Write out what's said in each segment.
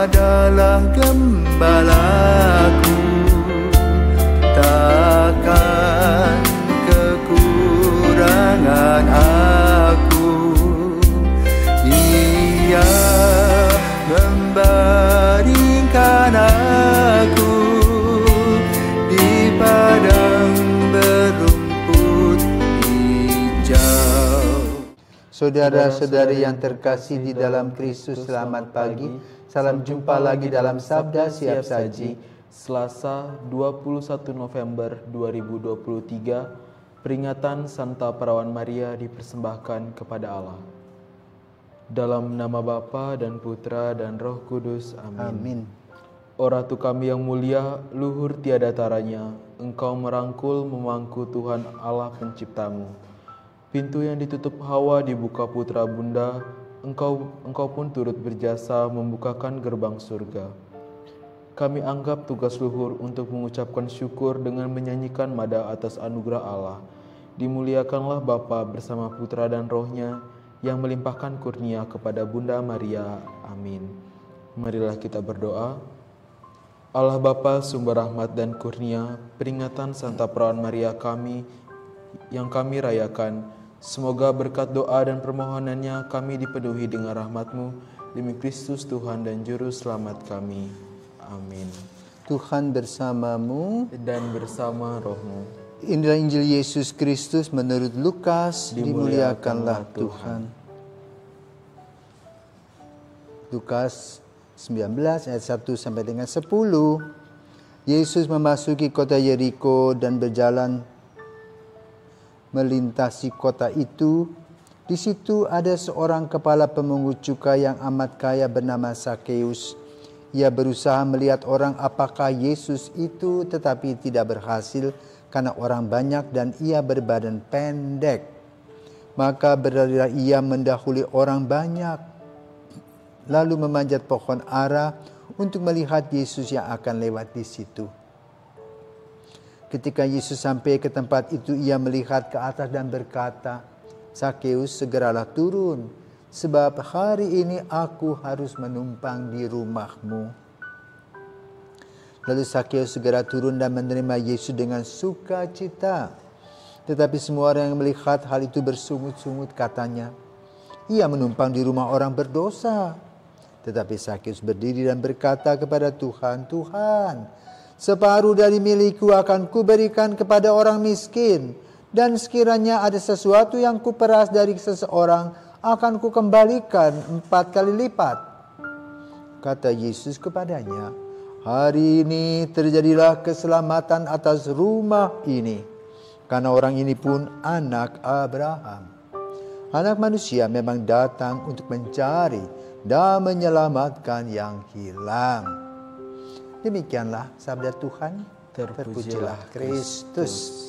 adalah gembalaku, takkan kekurangan aku. Ia membaringkan aku di padang berumput hijau. Saudara-saudari yang terkasih di dalam Kristus, selamat pagi. Salam jumpa lagi dalam Sabda Siap Saji. Selasa 21 November 2023, peringatan Santa Perawan Maria dipersembahkan kepada Allah. Dalam nama Bapa dan Putra dan Roh Kudus. Amin. Amin. O Ratu kami yang mulia, luhur tiada taranya, Engkau merangkul memangku Tuhan Allah penciptamu. Pintu yang ditutup Hawa dibuka putra bunda, engkau pun turut berjasa membukakan gerbang surga. Kami anggap tugas luhur untuk mengucapkan syukur dengan menyanyikan mada atas anugerah Allah. Dimuliakanlah Bapa bersama Putra dan Rohnya yang melimpahkan kurnia kepada Bunda Maria. Amin. Marilah kita berdoa. Allah Bapa sumber rahmat dan kurnia, peringatan Santa Perawan Maria kami yang kami rayakan, semoga berkat doa dan permohonannya kami dipenuhi dengan rahmat-Mu demi Kristus Tuhan dan Juru Selamat kami. Amin. Tuhan bersamamu Dan bersama rohmu. Inilah Injil Yesus Kristus menurut Lukas. Dimuliakanlah Tuhan. Lukas 19 ayat 1 sampai dengan 10. Yesus memasuki kota Yeriko dan berjalan melintasi kota itu. Di situ ada seorang kepala pemungut cukai yang amat kaya bernama Sakeus. Ia berusaha melihat orang apakah Yesus itu, tetapi tidak berhasil karena orang banyak dan ia berbadan pendek. Maka berlarilah ia mendahului orang banyak, lalu memanjat pohon ara untuk melihat Yesus yang akan lewat di situ. Ketika Yesus sampai ke tempat itu, ia melihat ke atas dan berkata, "Sakeus, segeralah turun, sebab hari ini aku harus menumpang di rumahmu." Lalu Sakeus segera turun dan menerima Yesus dengan sukacita. Tetapi semua orang yang melihat hal itu bersungut-sungut, katanya, "Ia menumpang di rumah orang berdosa." Tetapi Sakeus berdiri dan berkata kepada Tuhan, "Tuhan, separuh dari milikku akan kuberikan kepada orang miskin, dan sekiranya ada sesuatu yang kuperas dari seseorang, akan kukembalikan 4 kali lipat." Kata Yesus kepadanya, "Hari ini terjadilah keselamatan atas rumah ini, karena orang ini pun anak Abraham. Anak manusia memang datang untuk mencari dan menyelamatkan yang hilang." Demikianlah sabda Tuhan. Terpujilah Kristus.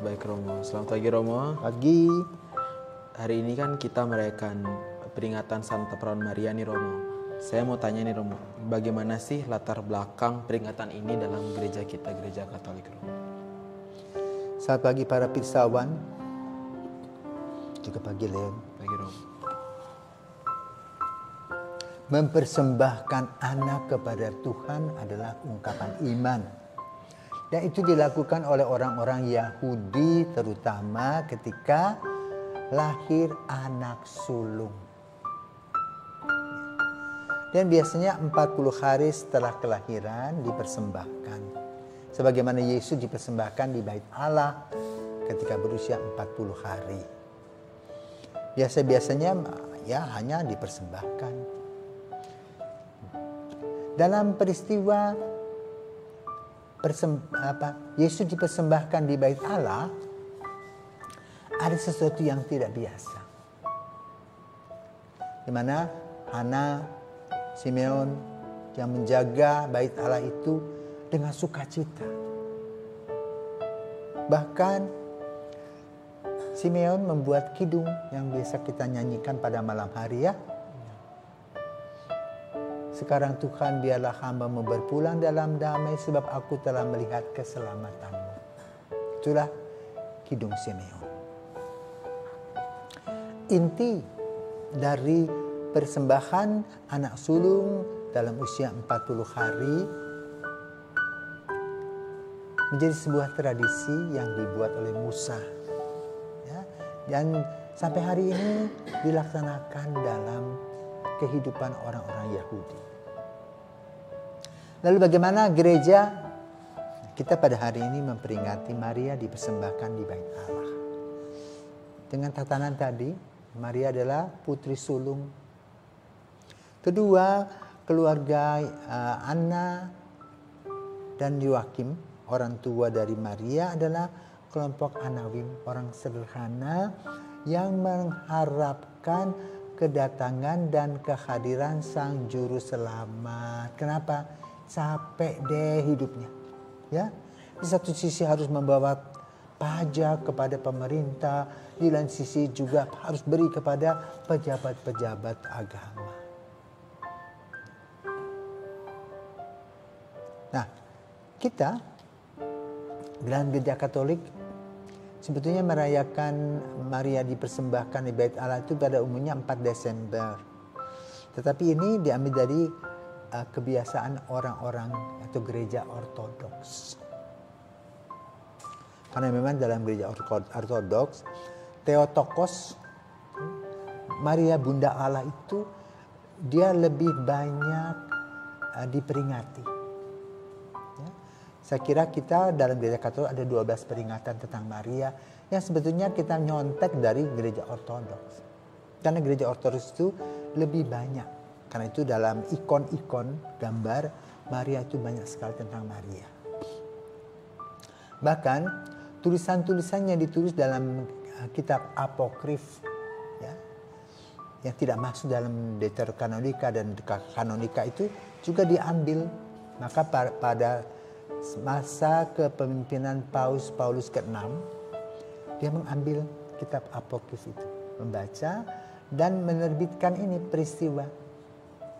Baik Romo, selamat pagi Romo. Pagi. Hari ini kan kita merayakan peringatan Santa Perawan Maria nih Romo. Saya mau tanya nih Romo, bagaimana sih latar belakang peringatan ini dalam gereja kita, gereja Katolik Romo? Selamat pagi para pirsawan. Juga pagi Len. Pagi Romo. Mempersembahkan anak kepada Tuhan adalah ungkapan iman. Dan itu dilakukan oleh orang-orang Yahudi terutama ketika lahir anak sulung. Dan biasanya 40 hari setelah kelahiran dipersembahkan. Sebagaimana Yesus dipersembahkan di Bait Allah ketika berusia 40 hari. Biasanya ya hanya dipersembahkan. Dalam peristiwa Yesus dipersembahkan di Bait Allah, ada sesuatu yang tidak biasa. Di mana Hana, Simeon yang menjaga Bait Allah itu dengan sukacita. Bahkan Simeon membuat kidung yang biasa kita nyanyikan pada malam hari ya. "Sekarang Tuhan, biarlah hamba-Mu berpulang dalam damai, sebab aku telah melihat keselamatan-Mu." Itulah kidung Simeon. Inti dari persembahan anak sulung dalam usia 40 hari menjadi sebuah tradisi yang dibuat oleh Musa. Ya, dan sampai hari ini dilaksanakan dalam kehidupan orang-orang Yahudi. Lalu bagaimana gereja? Kita pada hari ini memperingati Maria dipersembahkan di Bait Allah. Dengan tatanan tadi, Maria adalah putri sulung. Kedua, keluarga Anna dan Yoakim, orang tua dari Maria, adalah kelompok Anawim, orang sederhana yang mengharapkan kedatangan dan kehadiran Sang Juru Selamat. Kenapa? Capek deh hidupnya. Ya, di satu sisi harus membawa pajak kepada pemerintah, di lain sisi juga harus beri kepada pejabat-pejabat agama. Nah, kita dalam gereja Katolik sebetulnya merayakan Maria dipersembahkan di Bait Allah itu pada umumnya 4 Desember. Tetapi ini diambil dari kebiasaan orang-orang atau gereja ortodoks. Karena memang dalam gereja ortodoks, Theotokos, Maria Bunda Allah itu dia lebih banyak diperingati. Ya. Saya kira kita dalam gereja Katolik ada 12 peringatan tentang Maria yang sebetulnya kita nyontek dari gereja ortodoks. Karena gereja ortodoks itu lebih banyak. Karena itu dalam ikon-ikon gambar Maria itu banyak sekali tentang Maria. Bahkan tulisan-tulisan yang ditulis dalam kitab apokrif, ya, yang tidak masuk dalam Deuterokanonika dan Kanonika itu juga diambil. Maka pada masa kepemimpinan Paulus ke-6, dia mengambil kitab apokrif itu, membaca dan menerbitkan ini peristiwa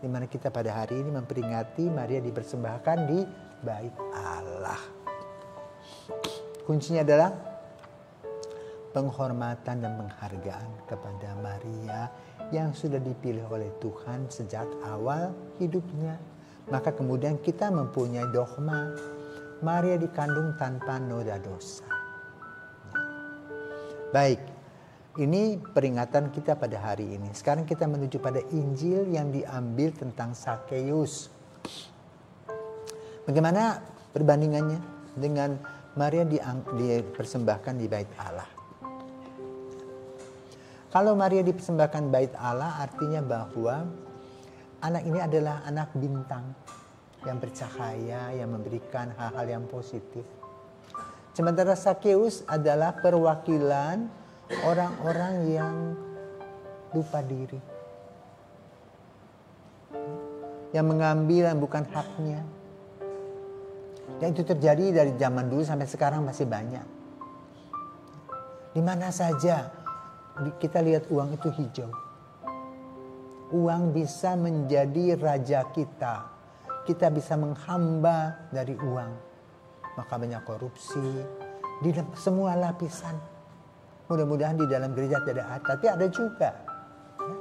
di mana kita pada hari ini memperingati Maria dipersembahkan di Bait Allah. Kuncinya adalah penghormatan dan penghargaan kepada Maria yang sudah dipilih oleh Tuhan sejak awal hidupnya. Maka kemudian kita mempunyai dogma Maria dikandung tanpa noda dosa. Baik. Ini peringatan kita pada hari ini. Sekarang kita menuju pada Injil yang diambil tentang Sakeus. Bagaimana perbandingannya dengan Maria dipersembahkan di Bait Allah? Kalau Maria dipersembahkan Bait Allah artinya bahwa anak ini adalah anak bintang yang bercahaya, yang memberikan hal-hal yang positif. Sementara Sakeus adalah perwakilan orang-orang yang lupa diri, yang mengambil yang bukan haknya. Dan itu terjadi dari zaman dulu sampai sekarang masih banyak. Di mana saja kita lihat uang itu hijau. Uang bisa menjadi raja kita. Kita bisa menghamba dari uang. Maka banyak korupsi di semua lapisan. Mudah-mudahan di dalam gereja tidak ada, tapi ada juga ya,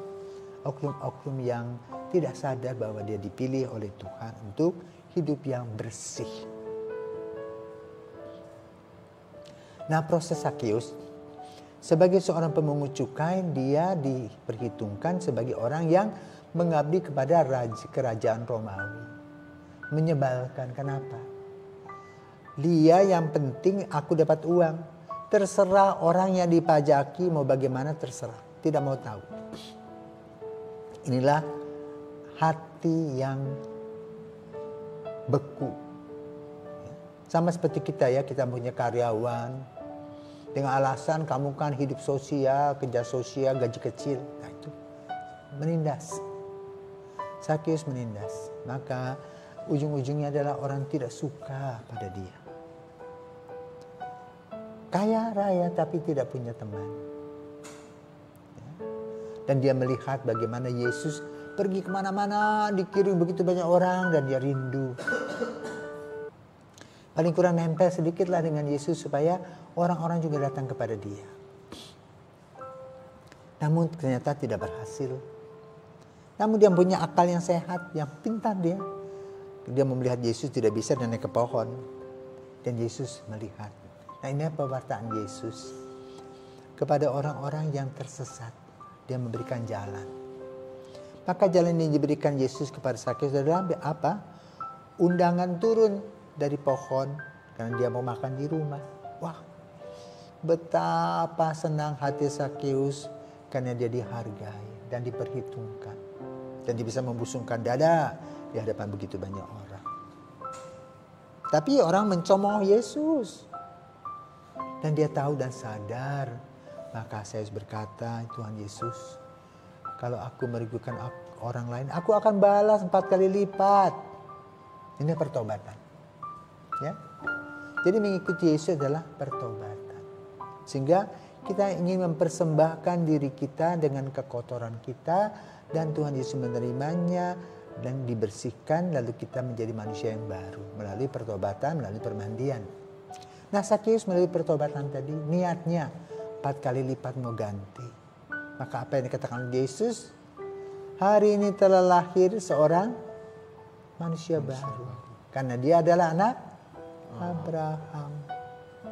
oknum-oknum yang tidak sadar bahwa dia dipilih oleh Tuhan untuk hidup yang bersih. Nah, proses Sakeus sebagai seorang pemungut cukai, dia diperhitungkan sebagai orang yang mengabdi kepada kerajaan Romawi. Menyebalkan, kenapa? Dia yang penting aku dapat uang. Terserah orang yang dipajaki mau bagaimana terserah. Tidak mau tahu. Inilah hati yang beku. Sama seperti kita ya, kita punya karyawan. Dengan alasan kamu kan hidup sosial, kerja sosial, gaji kecil. Nah itu menindas. Sakeus menindas. Maka ujung-ujungnya adalah orang tidak suka pada dia. Kaya raya tapi tidak punya teman. Dan dia melihat bagaimana Yesus pergi kemana-mana, dikirim begitu banyak orang dan dia rindu. Paling kurang nempel sedikitlah dengan Yesus supaya orang-orang juga datang kepada dia. Namun ternyata tidak berhasil. Namun dia punya akal yang sehat, yang pintar dia. Dia melihat Yesus tidak bisa dan naik ke pohon. Dan Yesus melihat. Nah, ini pewartaan Yesus. Kepada orang-orang yang tersesat, dia memberikan jalan. Maka jalan yang diberikan Yesus kepada Sakeus adalah apa? Undangan turun dari pohon karena dia mau makan di rumah. Wah, betapa senang hati Sakeus karena dia dihargai dan diperhitungkan. Dan dia bisa membusungkan dada di hadapan begitu banyak orang. Tapi orang mencemooh Yesus. Dan dia tahu dan sadar. Maka Sakeus berkata, Tuhan Yesus, kalau aku merugikan orang lain, aku akan balas 4 kali lipat. Ini pertobatan. Ya. Jadi mengikuti Yesus adalah pertobatan. Sehingga kita ingin mempersembahkan diri kita dengan kekotoran kita, dan Tuhan Yesus menerimanya dan dibersihkan, lalu kita menjadi manusia yang baru melalui pertobatan, melalui permandian. Nah, Sakeus melalui pertobatan tadi niatnya 4 kali lipat mau ganti. Maka apa yang dikatakan oleh Yesus? Hari ini telah lahir seorang manusia baru. Karena dia adalah anak Abraham.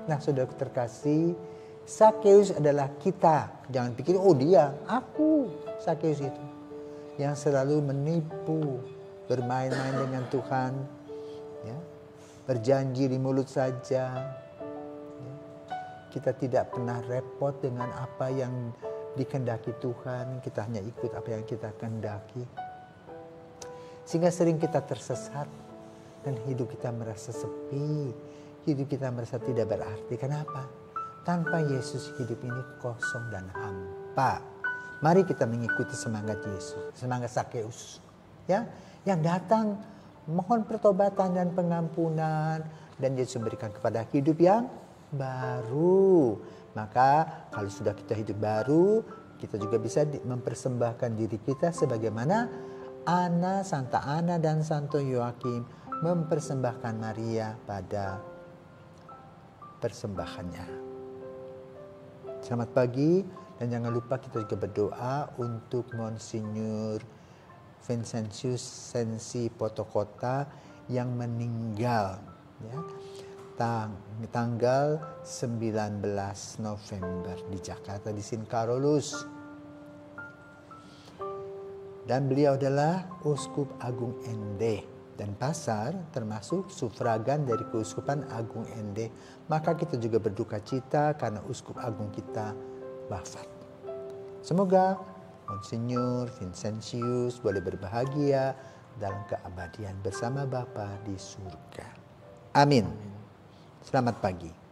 Nah, saudara terkasih, Sakeus adalah kita. Jangan pikir, oh dia, aku. Sakeus itu. Yang selalu menipu, bermain-main dengan Tuhan. Ya, berjanji di mulut saja. Ya, kita tidak pernah repot dengan apa yang dikehendaki Tuhan. Kita hanya ikut apa yang kita kehendaki. Sehingga sering kita tersesat. Dan hidup kita merasa sepi. Hidup kita merasa tidak berarti. Kenapa? Tanpa Yesus hidup ini kosong dan hampa. Mari kita mengikuti semangat Yesus. Semangat Sakeus. Ya, yang datang mohon pertobatan dan pengampunan. Dan Yesus memberikan kepada hidup yang baru. Maka kalau sudah kita hidup baru, kita juga bisa mempersembahkan diri kita sebagaimana Ana, Santa Ana dan Santo Yoakim mempersembahkan Maria pada persembahannya. Selamat pagi, dan jangan lupa kita juga berdoa untuk Monsinyur Vincentius Sensi Potokota yang meninggal ya, tanggal 19 November di Jakarta di Sin Carolus. Dan beliau adalah Uskup Agung Ende. Dan Pasar termasuk sufragan dari Keuskupan Agung Ende. Maka kita juga berduka cita karena Uskup Agung kita wafat. Semoga Monsinyur Vincentius boleh berbahagia dalam keabadian bersama Bapa di surga. Amin. Selamat pagi.